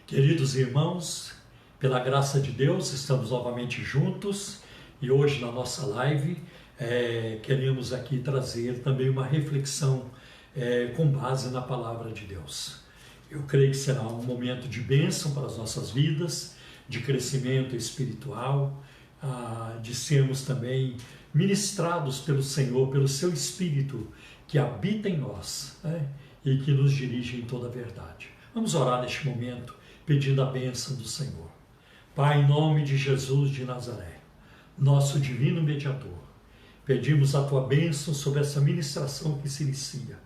Queridos irmãos, pela graça de Deus, estamos novamente juntos e hoje na nossa live queremos aqui trazer também uma reflexão com base na palavra de Deus. Eu creio que será um momento de bênção para as nossas vidas, de crescimento espiritual, de sermos também ministrados pelo Senhor, pelo seu Espírito que habita em nós, e que nos dirige em toda a verdade. Vamos orar neste momento, pedindo a bênção do Senhor. Pai, em nome de Jesus de Nazaré, nosso divino mediador, pedimos a tua bênção sobre essa ministração que se inicia.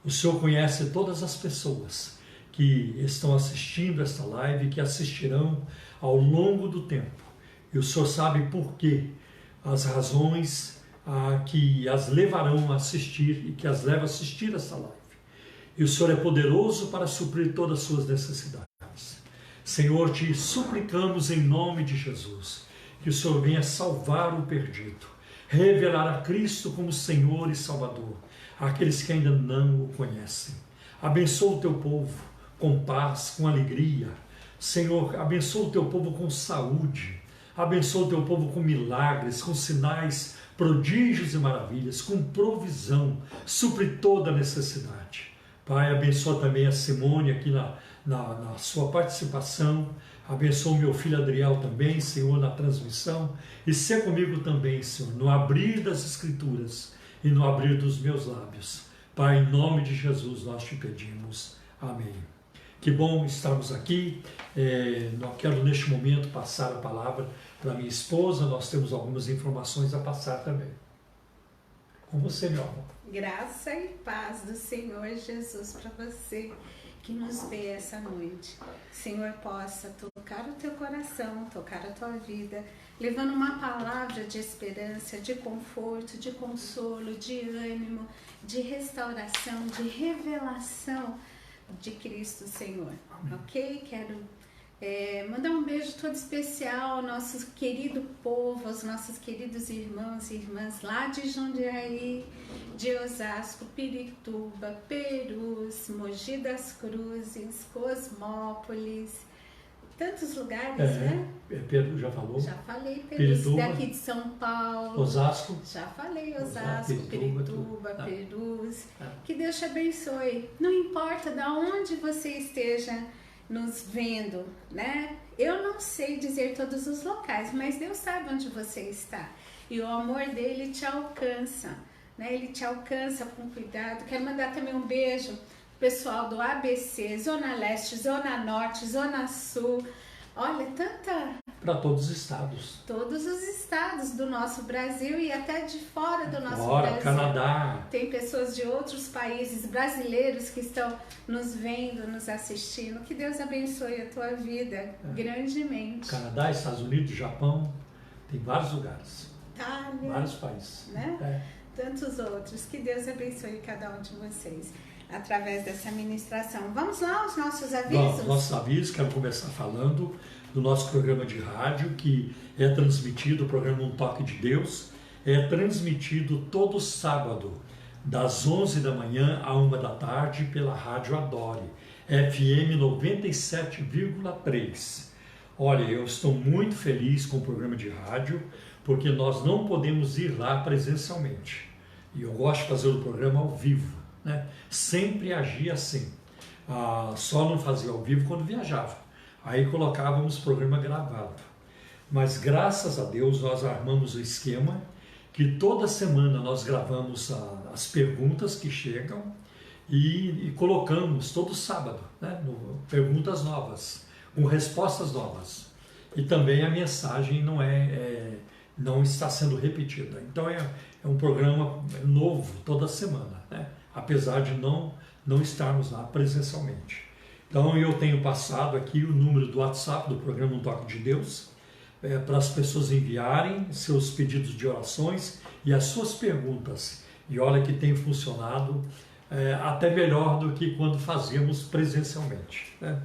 O Senhor conhece todas as pessoas que estão assistindo esta live, que assistirão ao longo do tempo. E o Senhor sabe por quê, as razões que as levarão a assistir e que as levam a assistir esta live. E o Senhor é poderoso para suprir todas as suas necessidades. Senhor, te suplicamos em nome de Jesus, que o Senhor venha salvar o perdido, revelar a Cristo como Senhor e Salvador, àqueles que ainda não o conhecem. Abençoa o teu povo com paz, com alegria. Senhor, abençoa o teu povo com saúde, abençoa o teu povo com milagres, com sinais, prodígios e maravilhas, com provisão, supre toda a necessidade. Pai, abençoa também a Simone aqui na sua participação, abençoa o meu filho Adriel também, Senhor, na transmissão, e ser comigo também, Senhor, no abrir das Escrituras e no abrir dos meus lábios. Pai, em nome de Jesus nós te pedimos. Amém. Que bom estarmos aqui. Eu quero neste momento passar a palavra para minha esposa, nós temos algumas informações a passar também. Com você, meu amor. Graça e paz do Senhor Jesus para você que nos vê essa noite. O Senhor possa tocar o teu coração, tocar a tua vida, levando uma palavra de esperança, de conforto, de consolo, de ânimo, de restauração, de revelação de Cristo Senhor. Amém. Ok? Quero mandar um beijo todo especial ao nosso querido povo, aos nossos queridos irmãos e irmãs lá de Jundiaí, de Osasco, Pirituba, Perus, Mogi das Cruzes, Cosmópolis, tantos lugares, né? Pedro já falou? Já falei, Perus, Pirituba, daqui de São Paulo. Osasco? Já falei, Osasco, Pirituba, Perus. Ah. Que Deus te abençoe. Não importa de onde você esteja nos vendo, né? Eu não sei dizer todos os locais, mas Deus sabe onde você está. E o amor dele te alcança, né? Ele te alcança com cuidado. Quero mandar também um beijo pro pessoal do ABC, Zona Leste, Zona Norte, Zona Sul. Olha, para todos os estados. Todos os estados do nosso Brasil e até de fora do nosso Brasil. Canadá. Tem pessoas de outros países, brasileiros, que estão nos vendo, nos assistindo. Que Deus abençoe a tua vida grandemente. Canadá, Estados Unidos, Japão, tem vários lugares. Itália. Vários países. Né? Tantos outros. Que Deus abençoe cada um de vocês através dessa ministração. Vamos lá, os nossos avisos? Nossos avisos, quero começar falando do nosso programa de rádio, que é transmitido, o programa Um Toque de Deus, é transmitido todo sábado, das 11 da manhã à 1 da tarde, pela Rádio Adore, FM 97,3. Olha, eu estou muito feliz com o programa de rádio, porque nós não podemos ir lá presencialmente. E eu gosto de fazer o programa ao vivo, né? Sempre agia assim. Só não fazia ao vivo quando viajava. Aí colocávamos o programa gravado. Mas graças a Deus nós armamos o esquema que toda semana nós gravamos as perguntas que chegam e colocamos todo sábado, né? Perguntas novas, com respostas novas. E também a mensagem não está sendo repetida. Então é um programa novo toda semana, né? Apesar de não estarmos lá presencialmente. Então eu tenho passado aqui o número do WhatsApp do programa Um Toque de Deus, para as pessoas enviarem seus pedidos de orações e as suas perguntas. E olha que tem funcionado até melhor do que quando fazíamos presencialmente, né?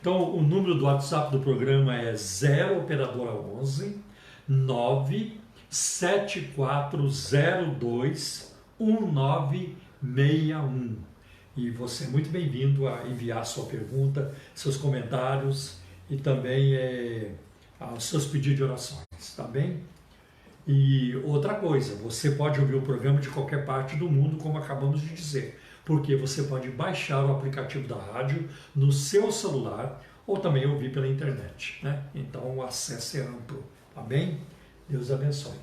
Então o número do WhatsApp do programa é 0 operadora 11 97402 1961. E você é muito bem-vindo a enviar sua pergunta, seus comentários e também os seus pedidos de orações, tá bem? E outra coisa, você pode ouvir o programa de qualquer parte do mundo, como acabamos de dizer, porque você pode baixar o aplicativo da rádio no seu celular ou também ouvir pela internet, né? Então o acesso é amplo, tá bem? Deus abençoe.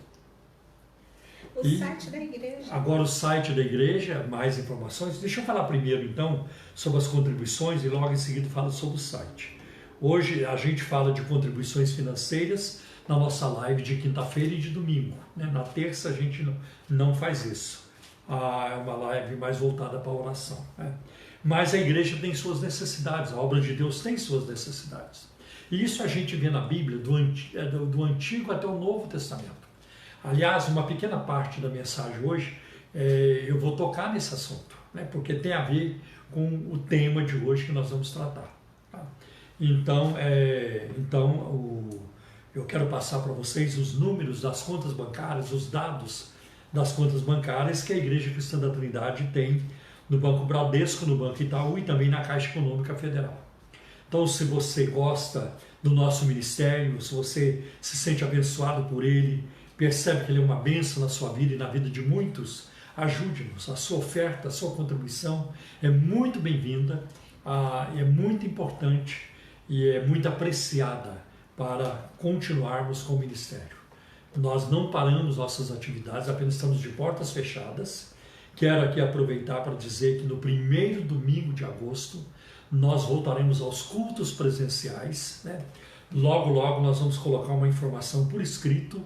Site da igreja. Agora o site da igreja, mais informações. Deixa eu falar primeiro então sobre as contribuições e logo em seguida falo sobre o site. Hoje a gente fala de contribuições financeiras na nossa live de quinta-feira e de domingo, né? Na terça a gente não faz isso. É uma live mais voltada para a oração, né? Mas a igreja tem suas necessidades, a obra de Deus tem suas necessidades. E isso a gente vê na Bíblia, do Antigo até o Novo Testamento. Aliás, uma pequena parte da mensagem hoje, eu vou tocar nesse assunto, né? Porque tem a ver com o tema de hoje que nós vamos tratar. Tá? Então, eu quero passar para vocês os números das contas bancárias, os dados das contas bancárias que a Igreja Cristã da Trindade tem no Banco Bradesco, no Banco Itaú e também na Caixa Econômica Federal. Então, se você gosta do nosso ministério, se você se sente abençoado por ele, percebe que ele é uma bênção na sua vida e na vida de muitos, ajude-nos. A sua oferta, a sua contribuição é muito bem-vinda, é muito importante e é muito apreciada para continuarmos com o ministério. Nós não paramos nossas atividades, apenas estamos de portas fechadas. Quero aqui aproveitar para dizer que no primeiro domingo de agosto nós voltaremos aos cultos presenciais, né? Logo, logo nós vamos colocar uma informação por escrito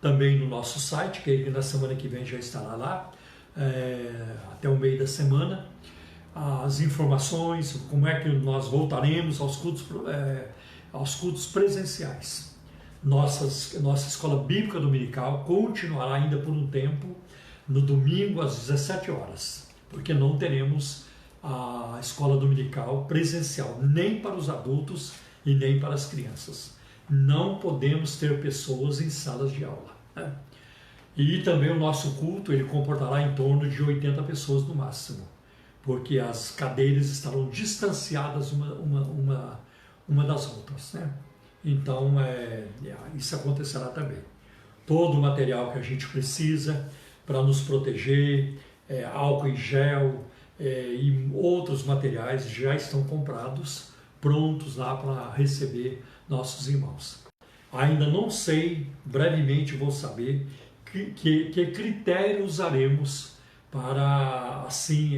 também no nosso site, que na semana que vem já estará lá, até o meio da semana, as informações, como é que nós voltaremos aos cultos presenciais. Nossa escola bíblica dominical continuará ainda por um tempo, no domingo às 17 horas, porque não teremos a escola dominical presencial, nem para os adultos e nem para as crianças. Não podemos ter pessoas em salas de aula. Né? E também o nosso culto, ele comportará em torno de 80 pessoas no máximo, porque as cadeiras estarão distanciadas uma das outras. Né? Então, isso acontecerá também. Todo o material que a gente precisa para nos proteger, álcool em gel e outros materiais já estão comprados, prontos lá para receber nossos irmãos. Ainda não sei, brevemente vou saber que critério usaremos para assim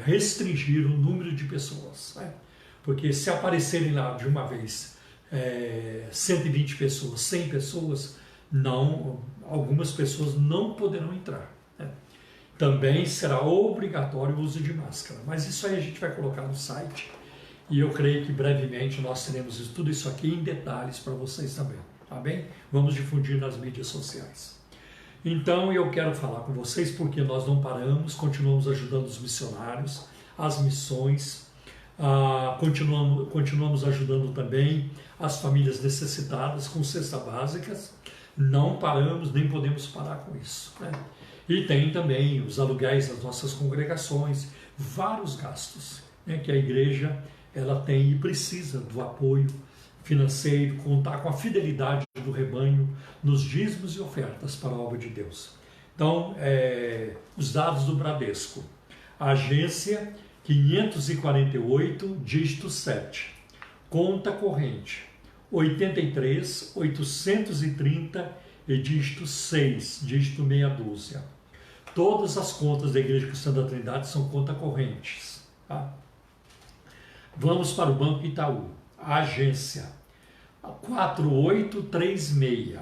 restringir o número de pessoas. Né? Porque se aparecerem lá de uma vez 120 pessoas, 100 pessoas, algumas pessoas não poderão entrar. Né? Também será obrigatório o uso de máscara, mas isso aí a gente vai colocar no site. E eu creio que brevemente nós teremos tudo isso aqui em detalhes para vocês também, tá bem? Vamos difundir nas mídias sociais. Então eu quero falar com vocês porque nós não paramos, continuamos ajudando os missionários, as missões, continuamos ajudando também as famílias necessitadas com cestas básicas, não paramos nem podemos parar com isso. Né? E tem também os aluguéis das nossas congregações, vários gastos, né, que a igreja ela tem e precisa do apoio financeiro, contar com a fidelidade do rebanho nos dízimos e ofertas para a obra de Deus. Então, os dados do Bradesco. A agência 548, dígito 7. Conta corrente 83, 830 e dígito 6, dígito meia dúzia. Todas as contas da Igreja Cristã da Trindade são contas correntes. Tá? Vamos para o Banco Itaú. A agência 4836.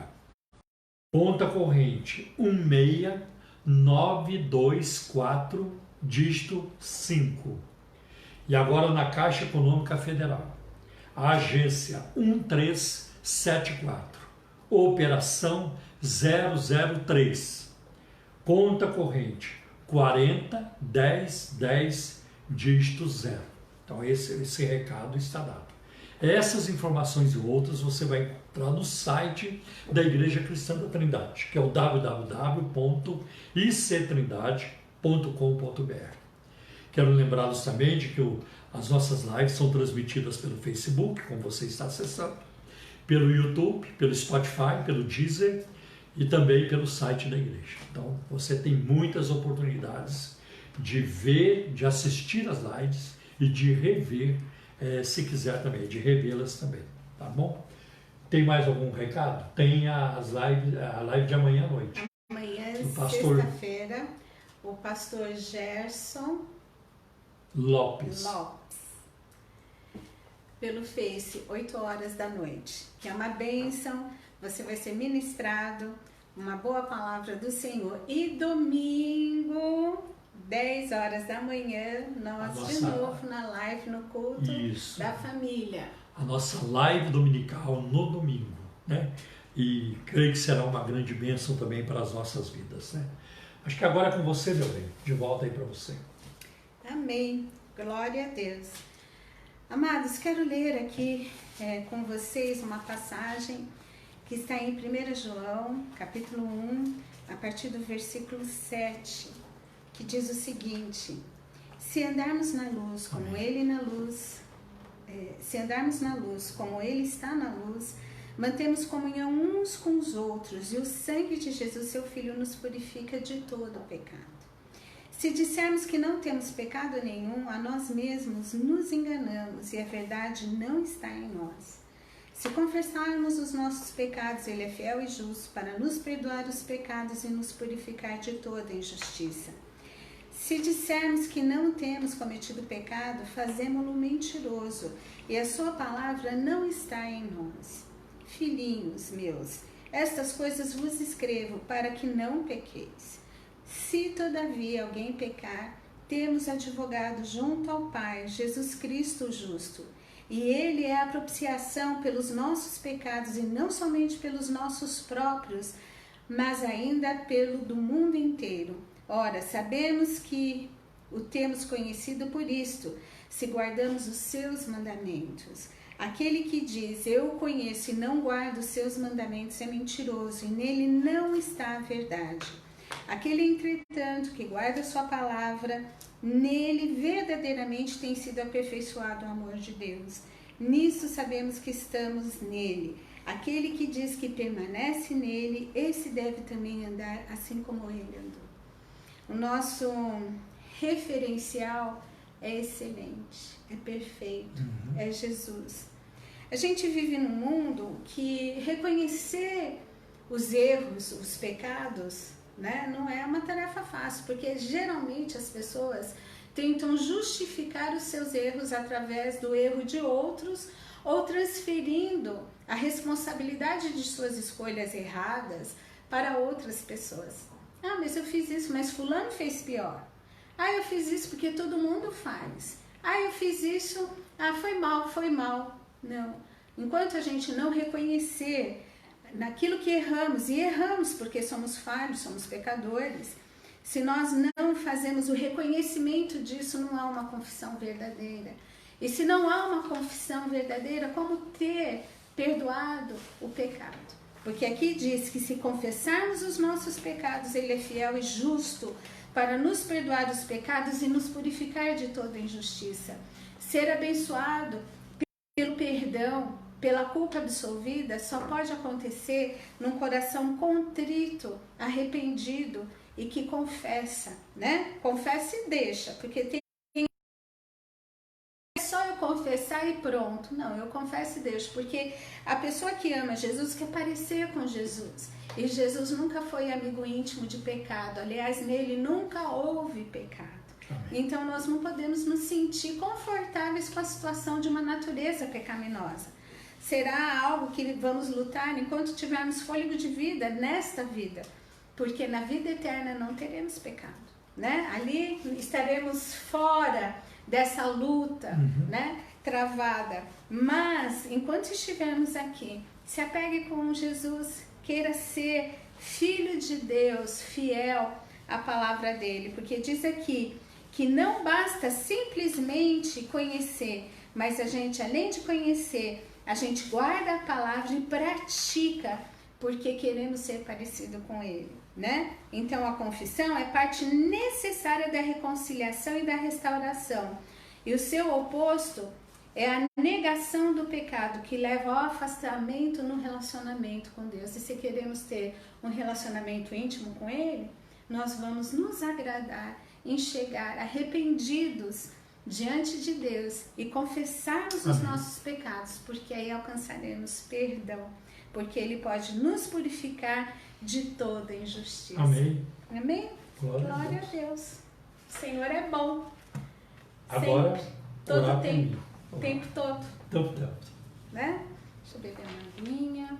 Conta corrente 16924, dígito 5. E agora na Caixa Econômica Federal. A agência 1374. Operação 003. Conta corrente 401010, dígito 0. Então esse recado está dado. Essas informações e outras você vai encontrar no site da Igreja Cristã da Trindade, que é o www.ictrindade.com.br. Quero lembrá-los também de que as nossas lives são transmitidas pelo Facebook, como você está acessando, pelo YouTube, pelo Spotify, pelo Deezer e também pelo site da igreja. Então, você tem muitas oportunidades de ver, de assistir as lives e de rever, se quiser também, de revê-las também, tá bom? Tem mais algum recado? Tem a live de amanhã à noite. Amanhã, sexta-feira, o pastor Gerson Lopes. Pelo Face, 8 horas da noite, que é uma bênção, você vai ser ministrado, uma boa palavra do Senhor. E domingo, 10 horas da manhã, nós de novo na live, no culto da família. A nossa live dominical no domingo, né? E creio que será uma grande bênção também para as nossas vidas, né? Acho que agora é com você, meu bem, de volta aí para você. Amém, glória a Deus. Amados, quero ler aqui com vocês uma passagem que está em 1 João, capítulo 1, a partir do versículo 7, que diz o seguinte: se andarmos na luz como Ele na luz, se andarmos na luz como Ele está na luz, mantemos comunhão uns com os outros, e o sangue de Jesus, seu Filho, nos purifica de todo o pecado. Se dissermos que não temos pecado nenhum, a nós mesmos nos enganamos e a verdade não está em nós. Se confessarmos os nossos pecados, Ele é fiel e justo para nos perdoar os pecados e nos purificar de toda injustiça. Se dissermos que não temos cometido pecado, fazemo-lo mentiroso e a sua palavra não está em nós. Filhinhos meus, estas coisas vos escrevo para que não pequeis. Se todavia alguém pecar, temos advogado junto ao Pai, Jesus Cristo o justo. E Ele é a propiciação pelos nossos pecados, e não somente pelos nossos próprios, mas ainda pelo do mundo inteiro. Ora, sabemos que o temos conhecido por isto, se guardamos os seus mandamentos. Aquele que diz, eu o conheço e não guarda os seus mandamentos, é mentiroso, e nele não está a verdade. Aquele, entretanto, que guarda a sua palavra, nele verdadeiramente tem sido aperfeiçoado o amor de Deus. Nisso sabemos que estamos nele. Aquele que diz que permanece nele, esse deve também andar assim como ele andou. O nosso referencial é excelente, é perfeito, é Jesus. A gente vive num mundo que reconhecer os erros, os pecados, né, não é uma tarefa fácil, porque geralmente as pessoas tentam justificar os seus erros através do erro de outros ou transferindo a responsabilidade de suas escolhas erradas para outras pessoas. Ah, mas eu fiz isso, mas fulano fez pior. Ah, eu fiz isso porque todo mundo faz. Ah, eu fiz isso, foi mal. Não. Enquanto a gente não reconhecer naquilo que erramos, e erramos porque somos falhos, somos pecadores, se nós não fazemos o reconhecimento disso, não há uma confissão verdadeira. E se não há uma confissão verdadeira, como ter perdoado o pecado? Porque aqui diz que se confessarmos os nossos pecados, Ele é fiel e justo para nos perdoar os pecados e nos purificar de toda injustiça. Ser abençoado pelo perdão, pela culpa absolvida, só pode acontecer num coração contrito, arrependido e que confessa, né? Confessa e deixa, porque tem só eu confessar e pronto. Não, eu confesso e deixo, porque a pessoa que ama Jesus quer parecer com Jesus. E Jesus nunca foi amigo íntimo de pecado. Aliás, nele nunca houve pecado. Amém. Então nós não podemos nos sentir confortáveis com a situação de uma natureza pecaminosa. Será algo que vamos lutar enquanto tivermos fôlego de vida nesta vida. Porque na vida eterna não teremos pecado, né? Ali estaremos fora dessa luta, né, travada. Mas, enquanto estivermos aqui, se apegue com Jesus, queira ser filho de Deus, fiel à palavra dele. Porque diz aqui que não basta simplesmente conhecer, mas a gente, além de conhecer, a gente guarda a palavra e pratica, porque queremos ser parecido com ele. né? Então a confissão é parte necessária da reconciliação e da restauração. E o seu oposto é a negação do pecado, que leva ao afastamento no relacionamento com Deus. E se queremos ter um relacionamento íntimo com Ele, nós vamos nos agradar em chegar arrependidos diante de Deus e confessarmos os nossos pecados, porque aí alcançaremos perdão, porque Ele pode nos purificar de toda injustiça. Amém. Amém? Glória a Deus. O Senhor é bom. Agora, sempre, todo orar o tempo. por mim. O tempo todo. Todo tempo. Né? Deixa eu beber uma aguinha.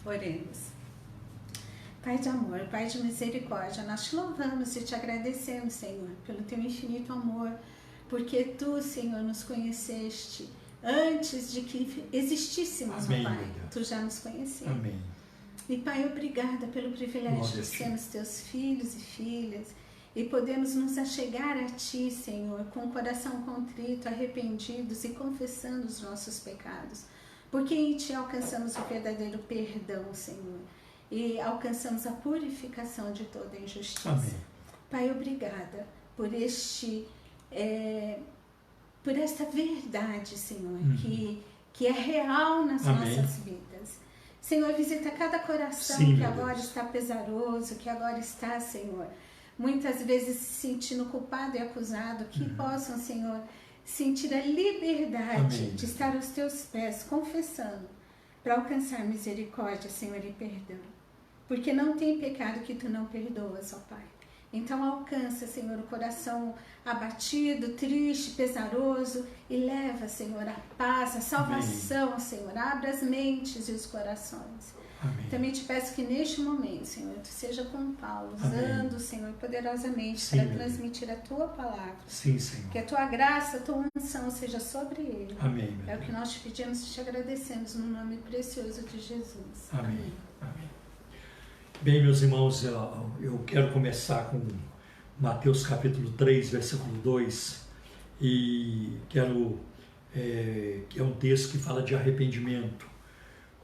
Oremos. Pai de amor, Pai de misericórdia, nós te louvamos e te agradecemos, Senhor, pelo teu infinito amor, porque tu, Senhor, nos conheceste antes de que existíssemos, Amém, ó Pai. meu Deus. Tu já nos conheceste. Amém. E Pai, obrigada pelo privilégio Glória de a ti. sermos teus filhos e filhas e podemos nos achegar a ti, Senhor, com o coração contrito, arrependidos e confessando os nossos pecados, porque em ti alcançamos o verdadeiro perdão, Senhor, e alcançamos a purificação de toda injustiça. Amém. Pai, obrigada por por esta verdade, Senhor, que é real nas Amém. nossas vidas. Senhor, visita cada coração Sim, que meu agora Deus. está pesaroso, que agora está, Senhor, muitas vezes se sentindo culpado e acusado, que possam, Senhor, sentir a liberdade Amém. de estar aos teus pés, confessando, para alcançar misericórdia, Senhor, e perdão. Porque não tem pecado que tu não perdoas, ó Pai. Então alcança, Senhor, o coração abatido, triste, pesaroso e leva, Senhor, a paz, a salvação, Senhor. Abra as mentes e os corações. Amém. Também te peço que neste momento, Senhor, tu seja com Paulo, Amém. usando, Senhor, poderosamente Sim, para meu transmitir a tua palavra. Sim, Senhor. Que a tua graça, a tua unção seja sobre ele. Amém, meu É o Deus. que nós te pedimos e te agradecemos no nome precioso de Jesus. Amém. Amém. Bem, meus irmãos, eu quero começar com Mateus capítulo 3, versículo 2, e quero, que é um texto que fala de arrependimento,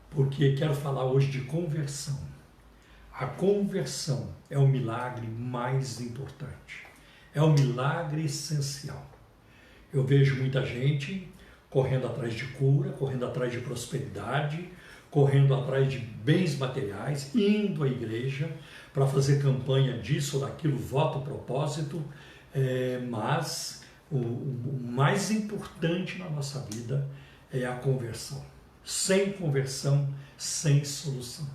porque quero falar hoje de conversão. A conversão é o milagre mais importante, é o milagre essencial. Eu vejo muita gente correndo atrás de cura, correndo atrás de prosperidade, correndo atrás de bens materiais, indo à igreja para fazer campanha disso ou daquilo, voto, propósito, mas o mais importante na nossa vida é a conversão. Sem conversão, sem solução.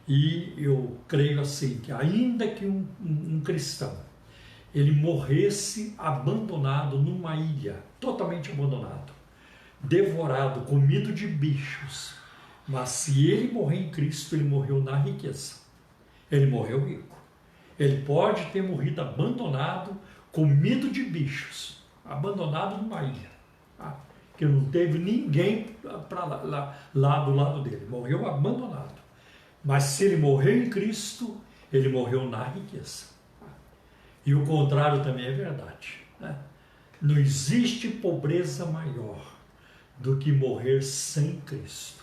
E eu creio assim, que ainda que um cristão ele morresse abandonado numa ilha, totalmente abandonado, devorado, comido de bichos, mas se ele morrer em Cristo, ele morreu na riqueza. Ele morreu rico. Ele pode ter morrido abandonado, comido de bichos, abandonado numa ilha, tá? Que não teve ninguém lá do lado dele. Morreu abandonado. Mas se ele morreu em Cristo, ele morreu na riqueza. E o contrário também é verdade, né? Não existe pobreza maior do que morrer sem Cristo.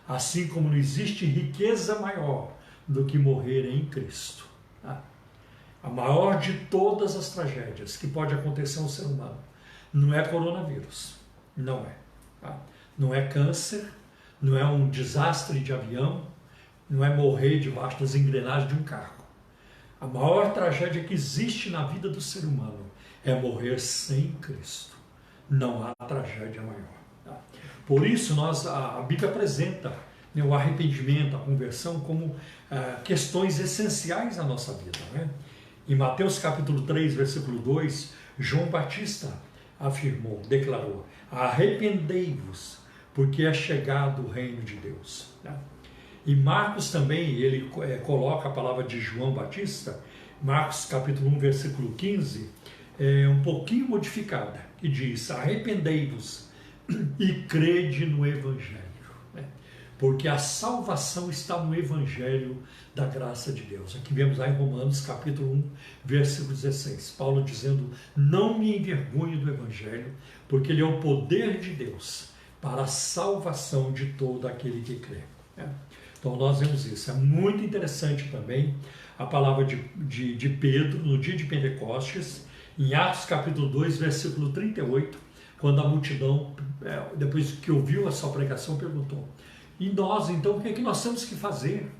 Assim como não existe riqueza maior do que morrer em Cristo. A maior de todas as tragédias que pode acontecer a um ser humano não é coronavírus, não é. Não é câncer, não é um desastre de avião, não é morrer debaixo das engrenagens de um carro. A maior tragédia que existe na vida do ser humano é morrer sem Cristo. Não há tragédia maior. Por isso, a Bíblia apresenta o arrependimento, a conversão, como questões essenciais na nossa vida, né? Em Mateus capítulo 3, versículo 2, João Batista afirmou, declarou: arrependei-vos, porque é chegado o reino de Deus. E Marcos também, ele coloca a palavra de João Batista, Marcos capítulo 1, versículo 15, um pouquinho modificada, que diz: arrependei-vos e crede no Evangelho, né? Porque a salvação está no Evangelho da graça de Deus. Aqui vemos lá em Romanos capítulo 1, versículo 16, Paulo dizendo: não me envergonho do Evangelho, porque ele é o poder de Deus para a salvação de todo aquele que crê. Né? Então nós vemos isso. É muito interessante também a palavra de Pedro no dia de Pentecostes, em Atos capítulo 2, versículo 38, quando a multidão, depois que ouviu a sua pregação, perguntou: e nós, então, o que é que nós temos que fazer?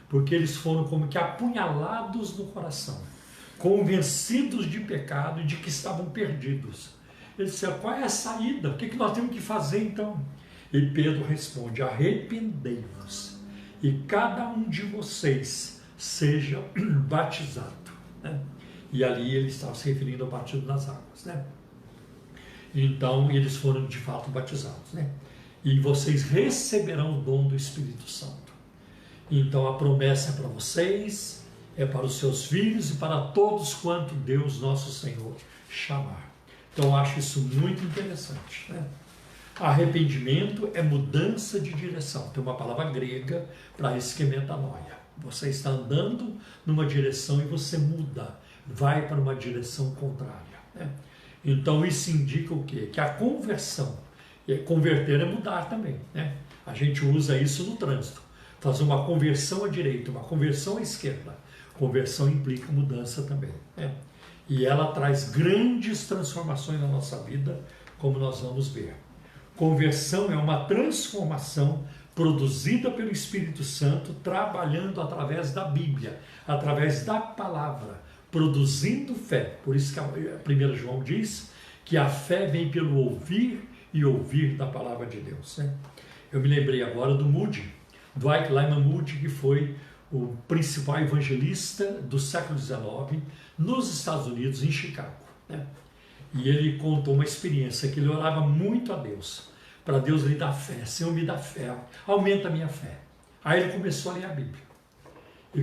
Porque eles foram como que apunhalados no coração, convencidos de pecado e de que estavam perdidos. Eles disseram: qual é a saída? O que é que nós temos que fazer então? E Pedro responde: arrependei-vos e cada um de vocês seja batizado. Né? E ali ele estava se referindo ao batismo nas águas. Né? Então eles foram de fato batizados. Né? E vocês receberão o dom do Espírito Santo. Então a promessa é para vocês, é para os seus filhos e para todos quanto Deus nosso Senhor chamar. Então eu acho isso muito interessante. Né? Arrependimento é mudança de direção. Tem uma palavra grega para isso que é metanoia. Você está andando numa direção e você muda, vai para uma direção contrária. Né? Então isso indica o quê? Que a conversão, converter é mudar também. Né? A gente usa isso no trânsito. Fazer uma conversão à direita, uma conversão à esquerda. Conversão implica mudança também. Né? E ela traz grandes transformações na nossa vida, como nós vamos ver. Conversão é uma transformação produzida pelo Espírito Santo, trabalhando através da Bíblia, através da palavra, produzindo fé. Por isso que a 1 João diz que a fé vem pelo ouvir e ouvir da palavra de Deus. Né? Eu me lembrei agora do Moody, Dwight Lyman Moody, que foi o principal evangelista do século XIX nos Estados Unidos, em Chicago. Né? E ele contou uma experiência que ele orava muito a Deus, para Deus lhe dar fé. Senhor, me dá fé, aumenta a minha fé. Aí ele começou a ler a Bíblia. E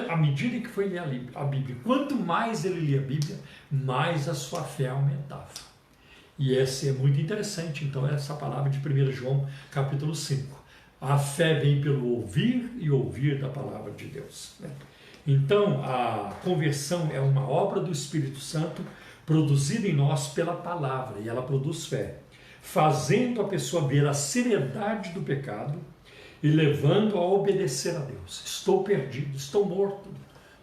à medida que foi ler a Bíblia, quanto mais ele lia a Bíblia, mais a sua fé aumentava. E essa é muito interessante, então, essa palavra de 1 João, capítulo 5. A fé vem pelo ouvir e ouvir da palavra de Deus. Né? Então, a conversão é uma obra do Espírito Santo produzida em nós pela palavra, e ela produz fé, fazendo a pessoa ver a seriedade do pecado e levando a obedecer a Deus. Estou perdido, estou morto.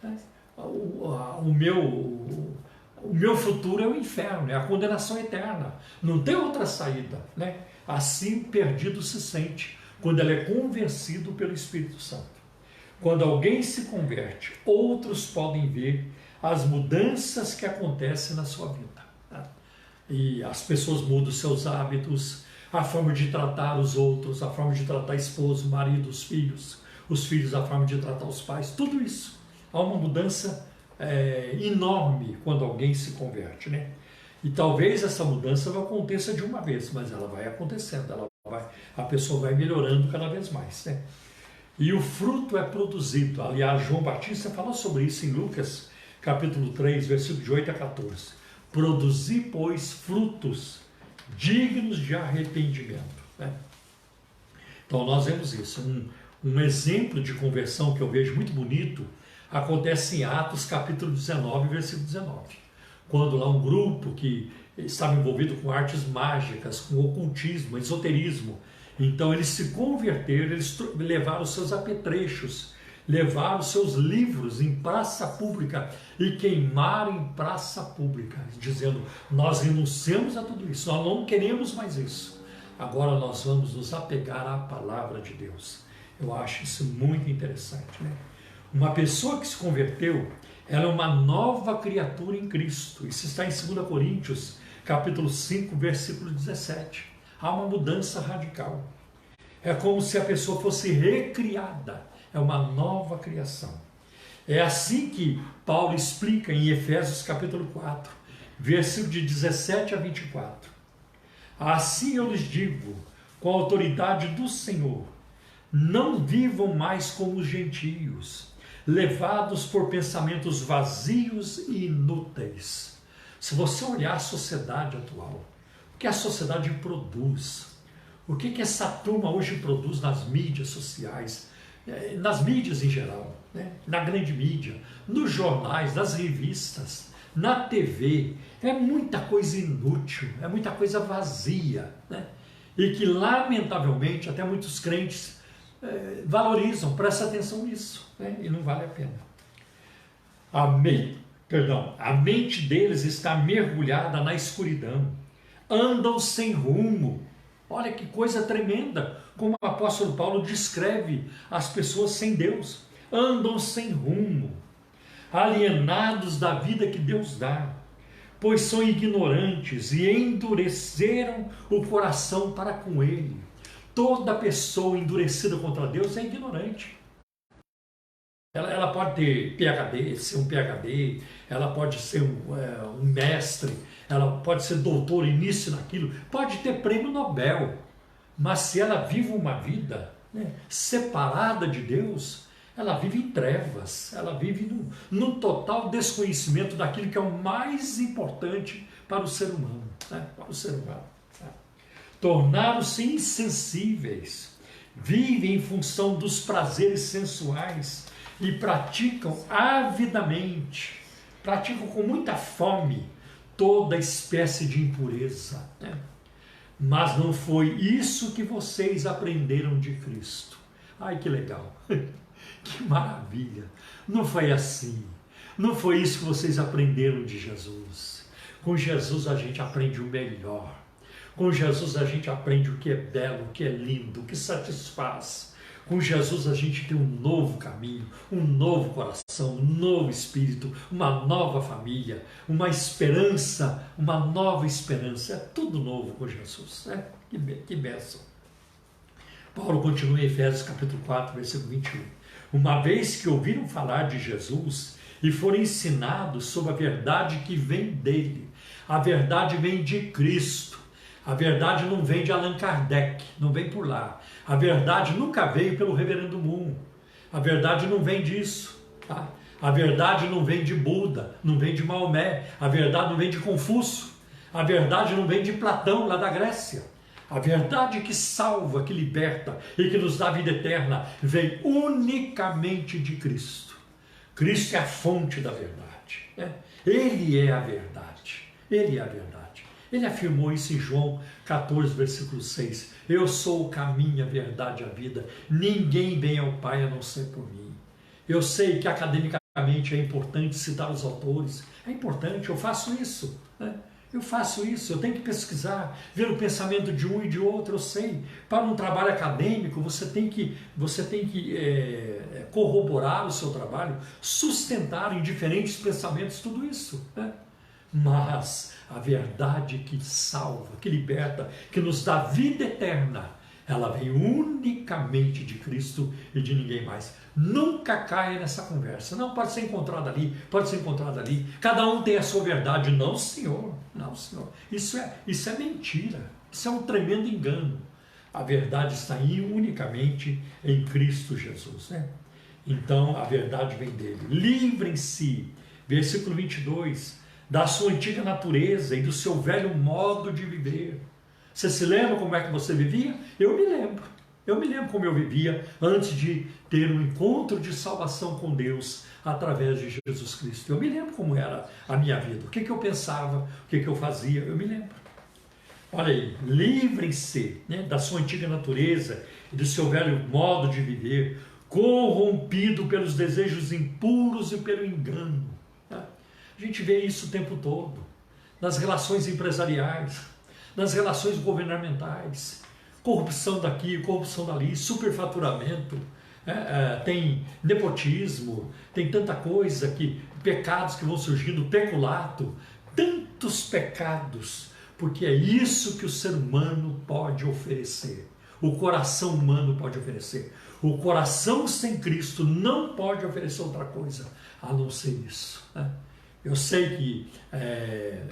Né? O meu futuro é o inferno, é a condenação eterna. Não tem outra saída. Né? Assim, perdido se sente quando ele é convencido pelo Espírito Santo. Quando alguém se converte, outros podem ver as mudanças que acontecem na sua vida. Tá? E as pessoas mudam seus hábitos, a forma de tratar os outros, a forma de tratar esposo, marido, os filhos, a forma de tratar os pais, tudo isso. Há uma mudança enorme quando alguém se converte. Né? E talvez essa mudança não aconteça de uma vez, mas ela vai acontecendo, a pessoa vai melhorando cada vez mais. Né? E o fruto é produzido. Aliás, João Batista fala sobre isso em Lucas, capítulo 3, versículo de 8 a 14. Produzi, pois, frutos dignos de arrependimento. Né? Então nós vemos isso. Um exemplo de conversão que eu vejo muito bonito acontece em Atos, capítulo 19, versículo 19. Quando lá um grupo que estava envolvido com artes mágicas, com ocultismo, esoterismo. Então eles se converteram, eles levaram os seus apetrechos, levaram os seus livros em praça pública e queimaram em praça pública, dizendo: nós renunciamos a tudo isso, nós não queremos mais isso. Agora nós vamos nos apegar à palavra de Deus. Eu acho isso muito interessante. Né? Uma pessoa que se converteu, ela é uma nova criatura em Cristo. Isso está em 2 Coríntios, capítulo 5, versículo 17. Há uma mudança radical. É como se a pessoa fosse recriada. É uma nova criação. É assim que Paulo explica em Efésios, capítulo 4, versículo de 17 a 24. Assim eu lhes digo, com a autoridade do Senhor, não vivam mais como os gentios, levados por pensamentos vazios e inúteis. Se você olhar a sociedade atual, o que a sociedade produz, o que essa turma hoje produz nas mídias sociais, nas mídias em geral, né? Na grande mídia, nos jornais, nas revistas, na TV, é muita coisa inútil, é muita coisa vazia, né? E que lamentavelmente até muitos crentes valorizam, prestam atenção nisso, né? E não vale a pena. A mente deles está mergulhada na escuridão, andam sem rumo. Olha que coisa tremenda, como o apóstolo Paulo descreve as pessoas sem Deus. Andam sem rumo, alienados da vida que Deus dá, pois são ignorantes e endureceram o coração para com Ele. Toda pessoa endurecida contra Deus é ignorante. Ela pode ter PhD, ser um PhD, ela pode ser um mestre, ela pode ser doutor, início naquilo, pode ter prêmio Nobel, mas se ela vive uma vida, né, separada de Deus, ela vive em trevas, ela vive num total desconhecimento daquilo que é o mais importante para o ser humano, né, para o ser humano. Né. Tornaram-se insensíveis, vivem em função dos prazeres sensuais e praticam avidamente, praticam com muita fome toda espécie de impureza, né? Mas não foi isso que vocês aprenderam de Cristo. Ai, que legal, que maravilha, não foi assim, não foi isso que vocês aprenderam de Jesus. Com Jesus a gente aprende o melhor, com Jesus a gente aprende o que é belo, o que é lindo, o que satisfaz. Com Jesus a gente tem um novo caminho, um novo coração, um novo espírito, uma nova família, uma esperança, uma nova esperança. É tudo novo com Jesus, né? Que bênção. Paulo continua em Efésios capítulo 4, versículo 21. Uma vez que ouviram falar de Jesus e foram ensinados sobre a verdade que vem dele, a verdade vem de Cristo. A verdade não vem de Allan Kardec, não vem por lá. A verdade nunca veio pelo Reverendo Moon. A verdade não vem disso. Tá? A verdade não vem de Buda, não vem de Maomé. A verdade não vem de Confúcio. A verdade não vem de Platão, lá da Grécia. A verdade que salva, que liberta e que nos dá vida eterna vem unicamente de Cristo. Cristo é a fonte da verdade. Né? Ele é a verdade. Ele é a verdade. Ele afirmou isso em João 14, versículo 6. Eu sou o caminho, a verdade e a vida. Ninguém vem ao Pai a não ser por mim. Eu sei que academicamente é importante citar os autores. É importante, eu faço isso. Né? Eu faço isso, eu tenho que pesquisar, ver o pensamento de um e de outro, eu sei. Para um trabalho acadêmico, você tem que corroborar o seu trabalho, sustentar em diferentes pensamentos tudo isso. Né? Mas a verdade que salva, que liberta, que nos dá vida eterna, ela vem unicamente de Cristo e de ninguém mais. Nunca caia nessa conversa. Não, pode ser encontrada ali, pode ser encontrada ali. Cada um tem a sua verdade. Não, senhor. Não, senhor. Isso é mentira. Isso é um tremendo engano. A verdade está unicamente em Cristo Jesus. Né? Então, a verdade vem dele. Livrem-se, versículo 22, da sua antiga natureza e do seu velho modo de viver. Você se lembra como é que você vivia? Eu me lembro. Eu me lembro como eu vivia antes de ter um encontro de salvação com Deus através de Jesus Cristo. Eu me lembro como era a minha vida. O que eu pensava, o que eu fazia, eu me lembro. Olha aí, livrem-se, né, da sua antiga natureza e do seu velho modo de viver, corrompido pelos desejos impuros e pelo engano. A gente vê isso o tempo todo, nas relações empresariais, nas relações governamentais, corrupção daqui, corrupção dali, superfaturamento, tem nepotismo, tem tanta coisa, pecados que vão surgindo, peculato, tantos pecados, porque é isso que o ser humano pode oferecer, o coração humano pode oferecer. O coração sem Cristo não pode oferecer outra coisa a não ser isso, né? Eu sei que,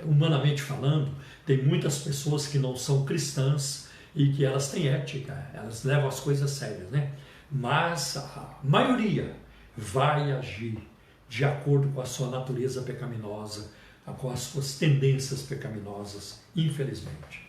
humanamente falando, tem muitas pessoas que não são cristãs e que elas têm ética, elas levam as coisas sérias, né? Mas a maioria vai agir de acordo com a sua natureza pecaminosa, com as suas tendências pecaminosas, infelizmente.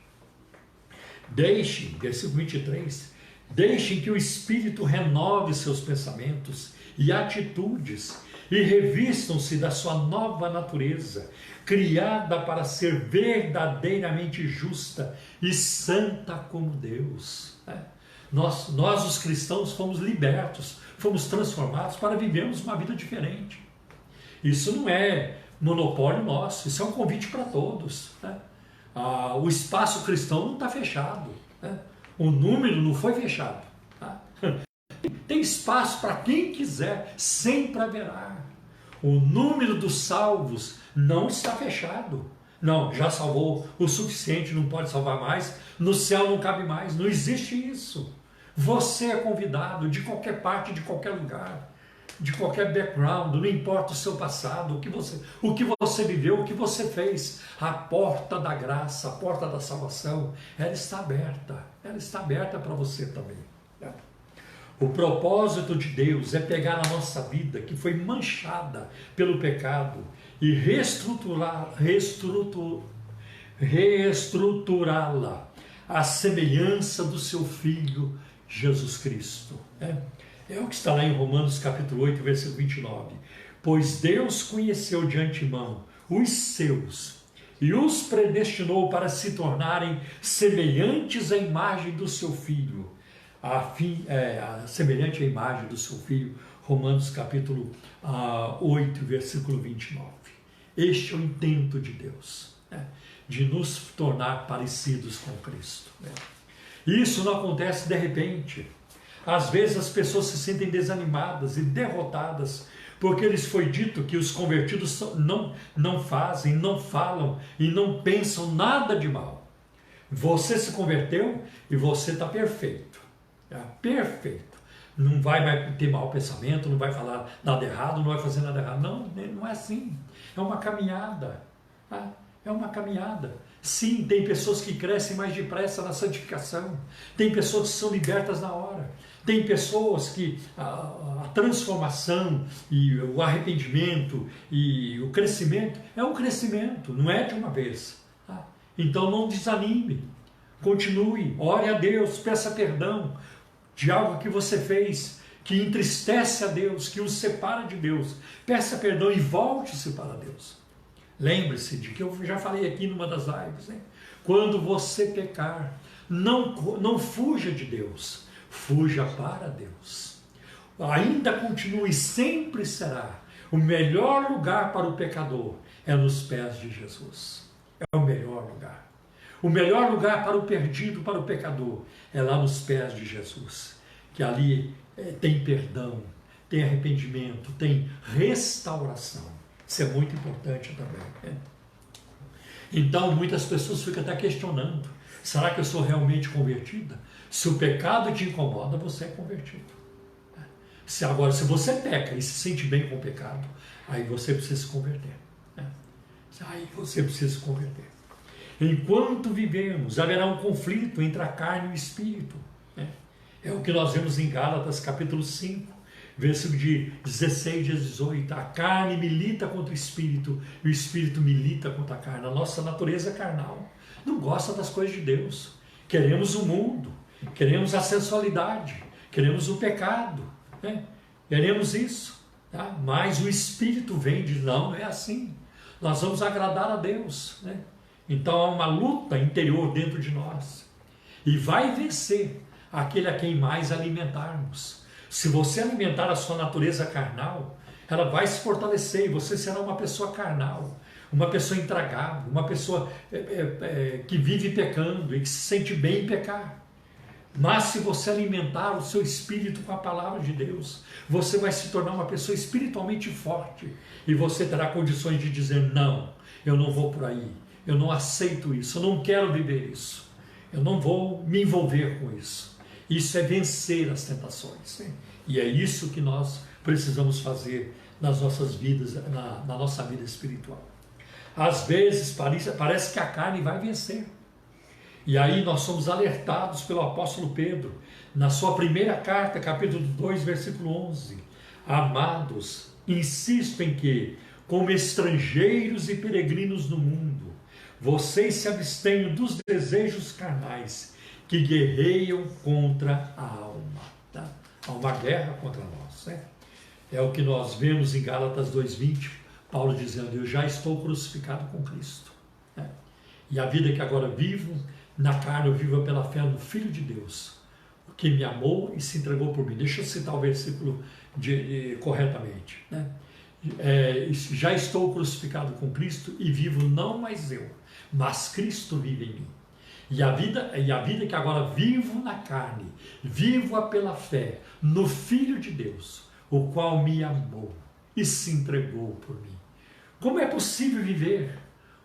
Deixem, versículo 23, deixem que o Espírito renove seus pensamentos e atitudes e revistam-se da sua nova natureza, criada para ser verdadeiramente justa e santa como Deus. Nós os cristãos, fomos libertos, fomos transformados para vivermos uma vida diferente. Isso não é monopólio nosso, isso é um convite para todos, né? O espaço cristão não está fechado, né? O número não foi fechado, tá? Tem espaço para quem quiser, sempre haverá. O número dos salvos não está fechado. Não, já salvou o suficiente, não pode salvar mais, no céu não cabe mais, não existe isso. Você é convidado de qualquer parte, de qualquer lugar, de qualquer background, não importa o seu passado, o que você viveu, o que você fez. A porta da graça, a porta da salvação, ela está aberta para você também. Né? O propósito de Deus é pegar a nossa vida, que foi manchada pelo pecado, e reestruturá-la à semelhança do seu Filho Jesus Cristo. É o que está lá em Romanos capítulo 8, versículo 29. Pois Deus conheceu de antemão os seus e os predestinou para se tornarem semelhantes à imagem do seu Filho, semelhante à imagem do seu Filho. Romanos capítulo 8, versículo 29. Este é o intento de Deus, né? De nos tornar parecidos com Cristo. Né? Isso não acontece de repente. Às vezes as pessoas se sentem desanimadas e derrotadas porque lhes foi dito que os convertidos não fazem, não falam e não pensam nada de mal. Você se converteu e você está perfeito. Perfeito. Não vai ter mau pensamento, não vai falar nada errado, não vai fazer nada errado. Não é assim. É uma caminhada. É uma caminhada. Sim, tem pessoas que crescem mais depressa na santificação. Tem pessoas que são libertas na hora. Tem pessoas que a transformação e o arrependimento e o crescimento é um crescimento, não é de uma vez. Então não desanime. Continue, ore a Deus, peça perdão de algo que você fez, que entristece a Deus, que o separa de Deus. Peça perdão e volte-se para Deus. Lembre-se de que eu já falei aqui numa das lives, né? Quando você pecar, não fuja de Deus, fuja para Deus. Ainda continue, sempre será o melhor lugar para o pecador é nos pés de Jesus. É o melhor lugar. O melhor lugar para o perdido, para o pecador, é lá nos pés de Jesus. Que ali tem perdão, tem arrependimento, tem restauração. Isso é muito importante também. Né? Então, muitas pessoas ficam até questionando: será que eu sou realmente convertida? Se o pecado te incomoda, você é convertido. Agora, se você peca e se sente bem com o pecado, aí você precisa se converter. Aí você precisa se converter. Enquanto vivemos, haverá um conflito entre a carne e o espírito. É o que nós vemos em Gálatas capítulo 5, versículo de 16 a 18. A carne milita contra o espírito e o espírito milita contra a carne. A nossa natureza carnal não gosta das coisas de Deus. Queremos o mundo, queremos a sensualidade, queremos o pecado, né? Queremos isso, tá? Mas o espírito vem e diz: não, é assim. Nós vamos agradar a Deus, né? Então há uma luta interior dentro de nós. E vai vencer aquele a quem mais alimentarmos. Se você alimentar a sua natureza carnal, ela vai se fortalecer e você será uma pessoa carnal, uma pessoa intragável, uma pessoa que vive pecando e que se sente bem em pecar. Mas se você alimentar o seu espírito com a palavra de Deus, você vai se tornar uma pessoa espiritualmente forte e você terá condições de dizer: não, eu não vou por aí, eu não aceito isso, eu não quero viver isso, eu não vou me envolver com isso. Isso é vencer as tentações, né? E é isso que nós precisamos fazer nas nossas vidas, na nossa vida espiritual. Às vezes parece que a carne vai vencer. E aí nós somos alertados pelo apóstolo Pedro, na sua primeira carta, capítulo 2, versículo 11. Amados, insisto em que, como estrangeiros e peregrinos no mundo, vocês se abstenham dos desejos carnais que guerreiam contra a alma. Tá? Há uma guerra contra nós. Né? É o que nós vemos em Gálatas 2,20, Paulo dizendo: eu já estou crucificado com Cristo. Né? E a vida que agora vivo, na carne eu vivo pela fé no Filho de Deus, que me amou e se entregou por mim. Deixa eu citar o versículo corretamente, né? Já estou crucificado com Cristo e vivo não mais eu, mas Cristo vive em mim. E a vida que agora vivo na carne, vivo-a pela fé no Filho de Deus, o qual me amou e se entregou por mim. Como é possível viver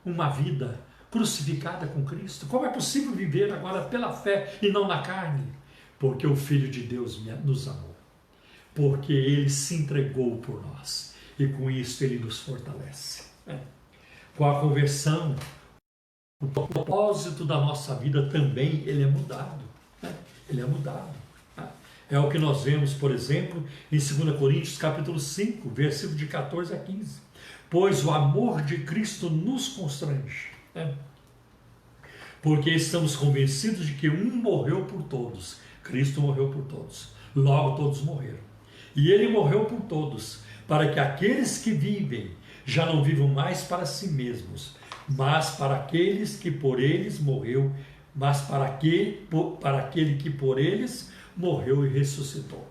uma vida crucificada com Cristo? Como é possível viver agora pela fé e não na carne? Porque o Filho de Deus nos amou. Porque Ele se entregou por nós. E com isso Ele nos fortalece. Com a conversão, o propósito da nossa vida também ele é mudado. Ele é mudado. É o que nós vemos, por exemplo, em 2 Coríntios capítulo 5, versículo de 14 a 15. Pois o amor de Cristo nos constrange. Porque estamos convencidos de que um morreu por todos. Cristo morreu por todos. Logo todos morreram. E Ele morreu por todos, para que aqueles que vivem já não vivam mais para si mesmos, mas para aqueles que por eles morreu, mas para aquele que por eles morreu e ressuscitou.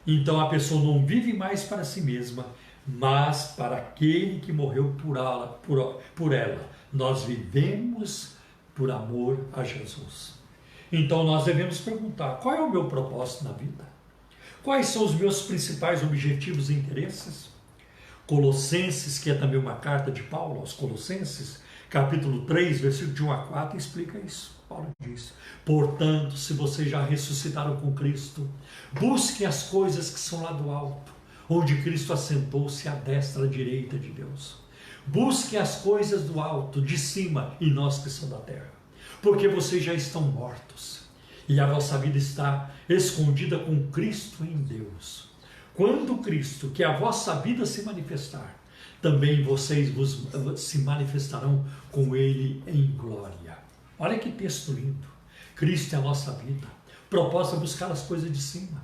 Então a pessoa não vive mais para si mesma, mas para aquele que morreu por ela. Nós vivemos por amor a Jesus. Então nós devemos perguntar: qual é o meu propósito na vida? Quais são os meus principais objetivos e interesses? Colossenses, que é também uma carta de Paulo aos Colossenses, capítulo 3, versículo de 1 a 4, explica isso. Paulo diz: portanto, se vocês já ressuscitaram com Cristo, busquem as coisas que são lá do alto, onde Cristo assentou-se à destra direita de Deus. Busquem as coisas do alto, de cima, e nós que somos da terra, porque vocês já estão mortos, e a vossa vida está escondida com Cristo em Deus. Quando Cristo, que é a vossa vida, se manifestar, também vocês se manifestarão com Ele em glória. Olha que texto lindo. Cristo é a nossa vida. Proposta é buscar as coisas de cima.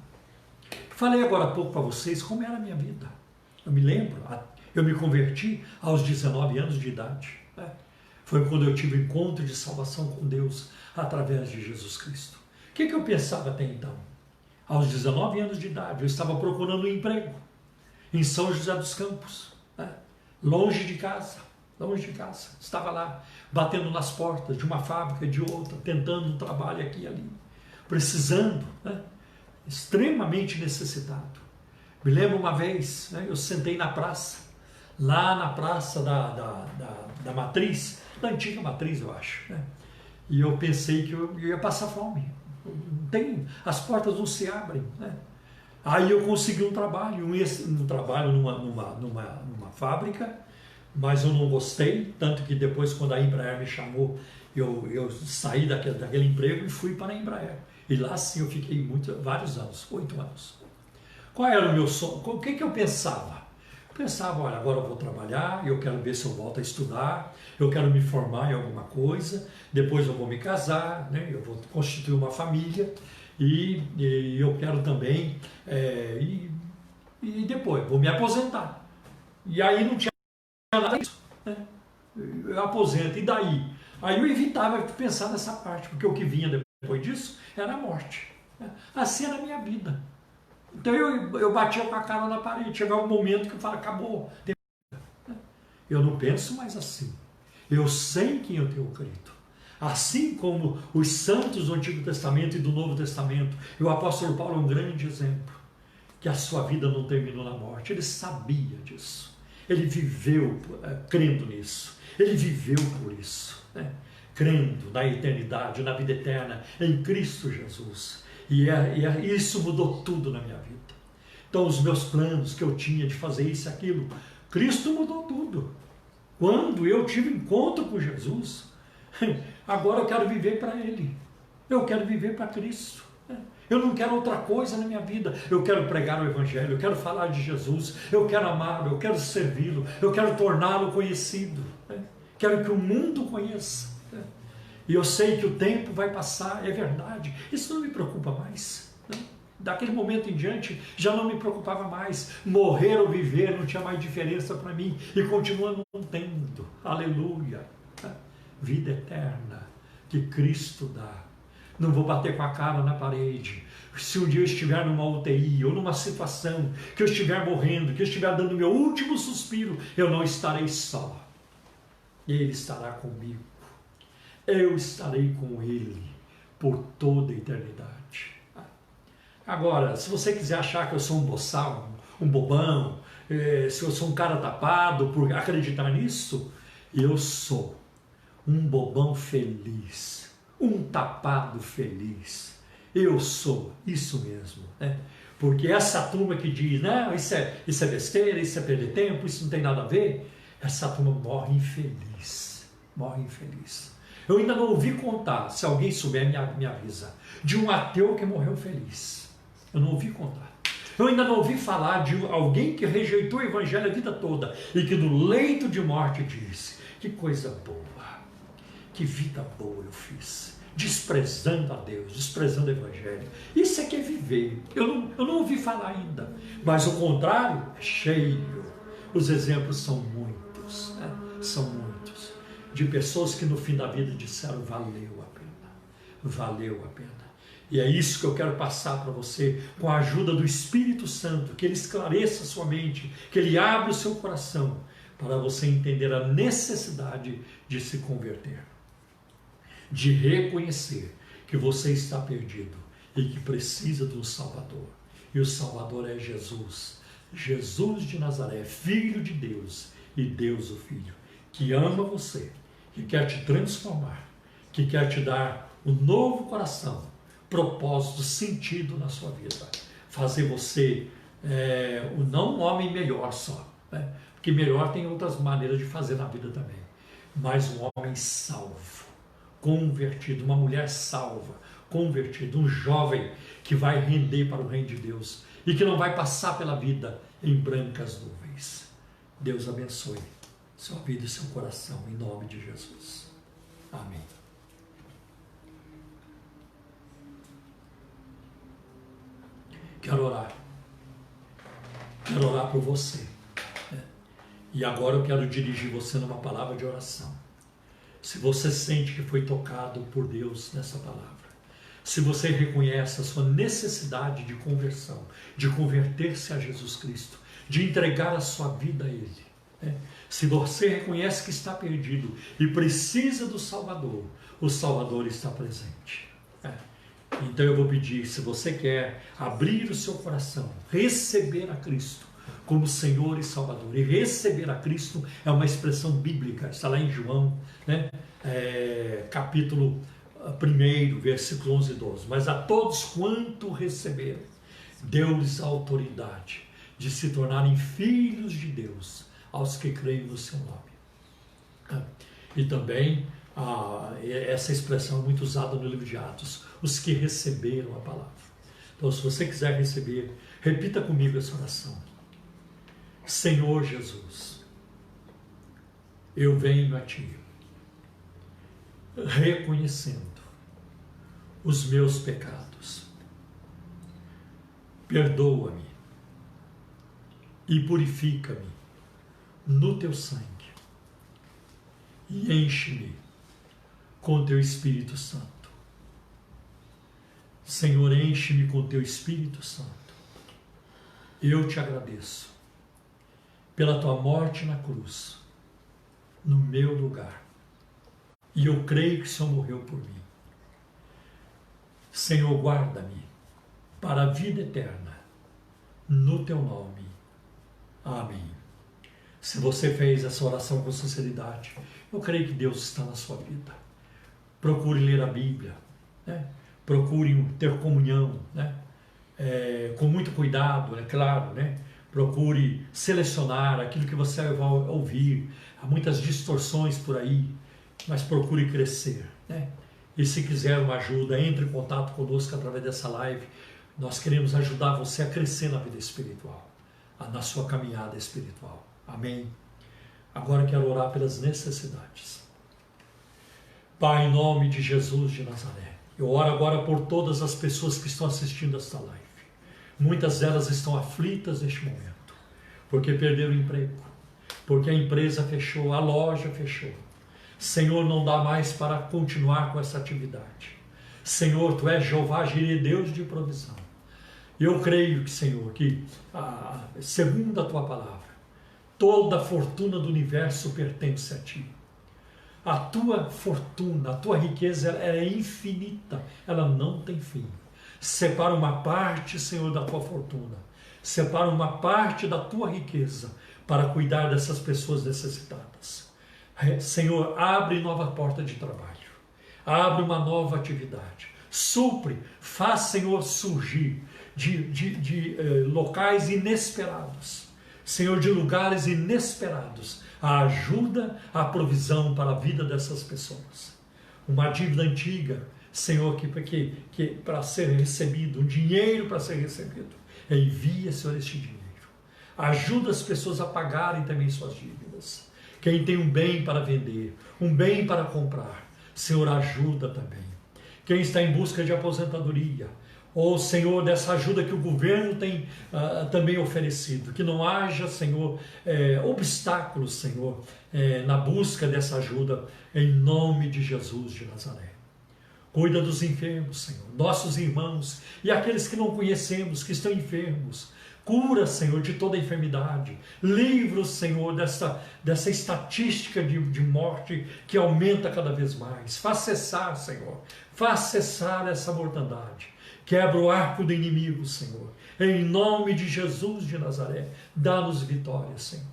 Falei agora há pouco para vocês como era a minha vida. Eu me lembro, eu me converti aos 19 anos de idade. Foi quando eu tive o encontro de salvação com Deus através de Jesus Cristo. O que eu pensava até então? Aos 19 anos de idade, eu estava procurando um emprego em São José dos Campos, longe de casa. Estava lá, batendo nas portas de uma fábrica, de outra, tentando um trabalho aqui e ali, precisando, extremamente necessitado. Me lembro uma vez, eu sentei na praça, lá na praça da Matriz, da antiga Matriz, eu acho, e eu pensei que eu ia passar fome. As portas não se abrem, Aí eu consegui um trabalho numa fábrica, mas eu não gostei, tanto que depois, quando a Embraer me chamou, eu saí daquele emprego e fui para a Embraer. E lá sim eu fiquei vários anos, 8 anos. Qual era o meu sonho? O que eu pensava? Eu pensava: olha, agora eu vou trabalhar, eu quero ver se eu volto a estudar, eu quero me formar em alguma coisa, depois eu vou me casar, eu vou constituir uma família e eu quero também, e depois vou me aposentar. E aí não tinha nada disso, eu aposento, e daí? Aí eu evitava pensar nessa parte, porque o que vinha depois disso era a morte. Assim era a minha vida. Então eu batia com a cara na parede, chegava um momento que eu falava: acabou. Eu não penso mais assim. Eu sei quem eu tenho crido. Assim como os santos do Antigo Testamento e do Novo Testamento, e o apóstolo Paulo é um grande exemplo, que a sua vida não terminou na morte. Ele sabia disso. Ele viveu crendo nisso. Ele viveu por isso, crendo na eternidade, na vida eterna, em Cristo Jesus. E isso mudou tudo na minha vida. Então os meus planos que eu tinha de fazer isso e aquilo, Cristo mudou tudo. Quando eu tive encontro com Jesus, agora eu quero viver para Ele. Eu quero viver para Cristo. Eu não quero outra coisa na minha vida. Eu quero pregar o Evangelho, eu quero falar de Jesus, eu quero amá-lo, eu quero servi-lo, eu quero torná-lo conhecido. Quero que o mundo conheça. E eu sei que o tempo vai passar, é verdade. Isso não me preocupa mais. Daquele momento em diante, já não me preocupava mais. Morrer ou viver não tinha mais diferença para mim. E continua não tendo. Aleluia. Vida eterna que Cristo dá. não vou bater com a cara na parede. Se um dia eu estiver numa UTI ou numa situação que eu estiver morrendo, que eu estiver dando meu último suspiro, eu não estarei só. Ele estará comigo. Eu estarei com Ele por toda a eternidade. Agora, se você quiser achar que eu sou um boçal, um bobão, se eu sou um cara tapado por acreditar nisso, eu sou um bobão feliz, um tapado feliz. Eu sou isso mesmo, né? Porque essa turma que diz, não, isso é besteira, isso é perder tempo, isso não tem nada a ver, essa turma morre infeliz, morre infeliz. Eu ainda não ouvi contar, se alguém souber me avisa, de um ateu que morreu feliz. Eu não ouvi contar. Eu ainda não ouvi falar de alguém que rejeitou o evangelho a vida toda e que no leito de morte disse, que coisa boa, que vida boa eu fiz, desprezando a Deus, desprezando o evangelho. Isso é que é viver. Eu não ouvi falar ainda, mas o contrário é cheio. Os exemplos são muitos, né? São muitos, de pessoas que no fim da vida disseram, valeu a pena, valeu a pena. E é isso que eu quero passar para você, com a ajuda do Espírito Santo, que Ele esclareça a sua mente, que Ele abra o seu coração, para você entender a necessidade de se converter, de reconhecer que você está perdido e que precisa de um Salvador. E o Salvador é Jesus, Jesus de Nazaré, Filho de Deus e Deus o Filho, que ama você, que quer te transformar, que quer te dar um novo coração, propósito, sentido na sua vida. Fazer você não um homem melhor só, né? Porque melhor tem outras maneiras de fazer na vida também. Mas um homem salvo, convertido, uma mulher salva, convertido, um jovem que vai render para o reino de Deus e que não vai passar pela vida em brancas nuvens. Deus abençoe sua vida e seu coração, em nome de Jesus. Amém. Quero orar. Quero orar por você. E agora eu quero dirigir você numa palavra de oração. Se você sente que foi tocado por Deus nessa palavra, se você reconhece a sua necessidade de conversão, de converter-se a Jesus Cristo, de entregar a sua vida a Ele, né? Se você reconhece que está perdido e precisa do Salvador, o Salvador está presente. Então eu vou pedir, se você quer abrir o seu coração, receber a Cristo como Senhor e Salvador, e receber a Cristo é uma expressão bíblica, está lá em João, né? Capítulo 1, versículo 11 e 12. Mas a todos quanto receberam, deu-lhes a autoridade de se tornarem filhos de Deus, aos que creem no seu nome. E também essa expressão é muito usada no livro de Atos, os que receberam a palavra. Então, se você quiser receber, repita comigo essa oração. Senhor Jesus, eu venho a Ti, reconhecendo os meus pecados. Perdoa-me e purifica-me no Teu sangue e enche-me com Teu Espírito Santo. Senhor, enche-me com Teu Espírito Santo. Eu Te agradeço pela Tua morte na cruz, no meu lugar. E eu creio que o Senhor morreu por mim. Senhor, guarda-me para a vida eterna, no Teu nome. Amém. Se você fez essa oração com sinceridade, eu creio que Deus está na sua vida. Procure ler a Bíblia, né? Procure ter comunhão, né? Com muito cuidado, é claro, né? Procure selecionar aquilo que você vai ouvir. Há muitas distorções por aí, mas procure crescer, né? E se quiser uma ajuda, entre em contato conosco através dessa live. Nós queremos ajudar você a crescer na vida espiritual, na sua caminhada espiritual. Amém? Agora quero orar pelas necessidades. Pai, em nome de Jesus de Nazaré, eu oro agora por todas as pessoas que estão assistindo esta live. Muitas delas estão aflitas neste momento, porque perderam o emprego, porque a empresa fechou, a loja fechou. Senhor, não dá mais para continuar com essa atividade. Senhor, Tu és Jeová Jireh, Deus de provisão. Eu creio que, Senhor, que segundo a Tua palavra, toda a fortuna do universo pertence a Ti. A Tua fortuna, a Tua riqueza, ela é infinita, ela não tem fim. Separa uma parte, Senhor, da Tua fortuna, separa uma parte da Tua riqueza para cuidar dessas pessoas necessitadas. Senhor, abre nova porta de trabalho, abre uma nova atividade, supre, faz, Senhor, surgir de locais inesperados, Senhor, de lugares inesperados, a ajuda, a provisão para a vida dessas pessoas. Uma dívida antiga, Senhor, que para ser recebido, um dinheiro para ser recebido, envia, Senhor, este dinheiro. Ajuda as pessoas a pagarem também suas dívidas. Quem tem um bem para vender, um bem para comprar, Senhor, ajuda também. Quem está em busca de aposentadoria, ou, Senhor, dessa ajuda que o governo tem também oferecido, que não haja, Senhor, obstáculos, Senhor, na busca dessa ajuda, em nome de Jesus de Nazaré. Cuida dos enfermos, Senhor, nossos irmãos e aqueles que não conhecemos, que estão enfermos. Cura, Senhor, de toda enfermidade. Livra-os, Senhor, dessa estatística de morte que aumenta cada vez mais. Faz cessar, Senhor. Faz cessar essa mortandade. Quebra o arco do inimigo, Senhor. Em nome de Jesus de Nazaré, dá-nos vitória, Senhor.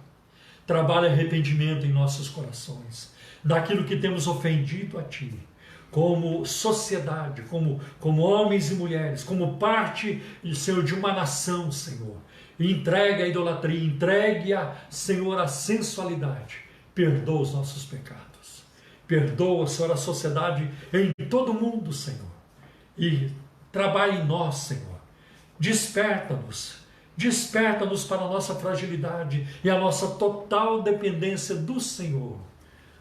Trabalha arrependimento em nossos corações, daquilo que temos ofendido a Ti, como sociedade, como homens e mulheres, como parte, Senhor, de uma nação, Senhor. Entregue a idolatria, entregue, Senhor, a sensualidade. Perdoa os nossos pecados. Perdoa, Senhor, a sociedade em todo o mundo, Senhor. E trabalhe em nós, Senhor. Desperta-nos. Desperta-nos para a nossa fragilidade e a nossa total dependência do Senhor.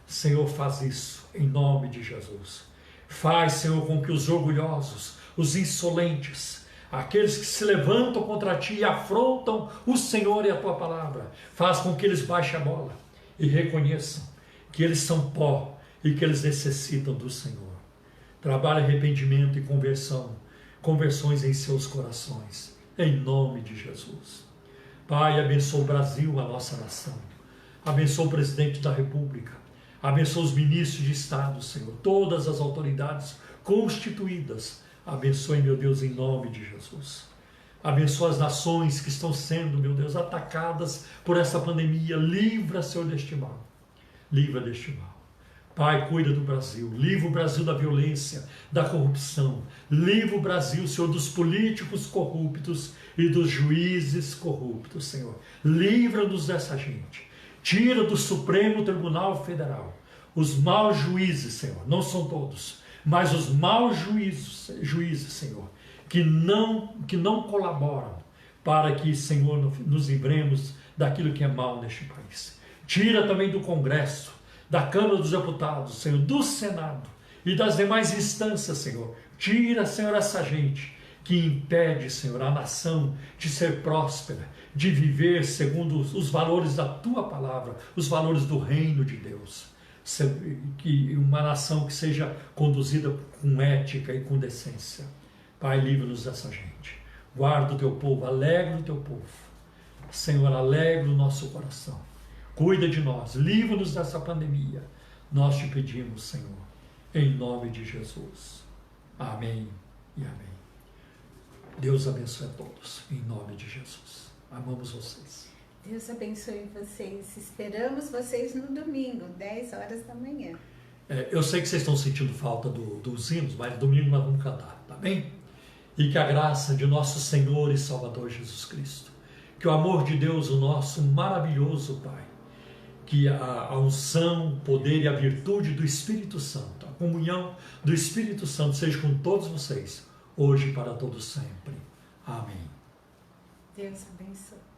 Senhor, faz isso em nome de Jesus. Faz, Senhor, com que os orgulhosos, os insolentes, aqueles que se levantam contra Ti e afrontam o Senhor e a Tua palavra, faz com que eles baixem a bola e reconheçam que eles são pó e que eles necessitam do Senhor. Trabalhe arrependimento e conversões em seus corações, em nome de Jesus. Pai, abençoa o Brasil, a nossa nação. Abençoa o presidente da República. Abençoa os ministros de Estado, Senhor, todas as autoridades constituídas. Abençoe, meu Deus, em nome de Jesus. Abençoa as nações que estão sendo, meu Deus, atacadas por essa pandemia. Livra, Senhor, deste mal. Livra deste mal. Pai, cuida do Brasil. Livra o Brasil da violência, da corrupção. Livra o Brasil, Senhor, dos políticos corruptos e dos juízes corruptos, Senhor. Livra-nos dessa gente. Tira do Supremo Tribunal Federal os maus juízes, Senhor, não são todos, mas os maus juízes, Senhor, que não colaboram para que, Senhor, nos livremos daquilo que é mal neste país. Tira também do Congresso, da Câmara dos Deputados, Senhor, do Senado e das demais instâncias, Senhor. Tira, Senhor, essa gente que impede, Senhor, a nação de ser próspera, de viver segundo os valores da Tua palavra, os valores do reino de Deus. Que uma nação que seja conduzida com ética e com decência. Pai, livra-nos dessa gente. Guarda o Teu povo, alegra o Teu povo. Senhor, alegra o nosso coração. Cuida de nós, livra-nos dessa pandemia. Nós te pedimos, Senhor, em nome de Jesus. Amém e amém. Deus abençoe a todos, em nome de Jesus. Amamos vocês. Deus abençoe vocês. Esperamos vocês no domingo, 10 horas da manhã. Eu sei que vocês estão sentindo falta dos hinos, mas domingo nós vamos cantar, tá bem? E que a graça de nosso Senhor e Salvador Jesus Cristo, que o amor de Deus, o nosso maravilhoso Pai, que a unção, o poder e a virtude do Espírito Santo, a comunhão do Espírito Santo seja com todos vocês, hoje e para todos sempre. Amém. Deus abençoe.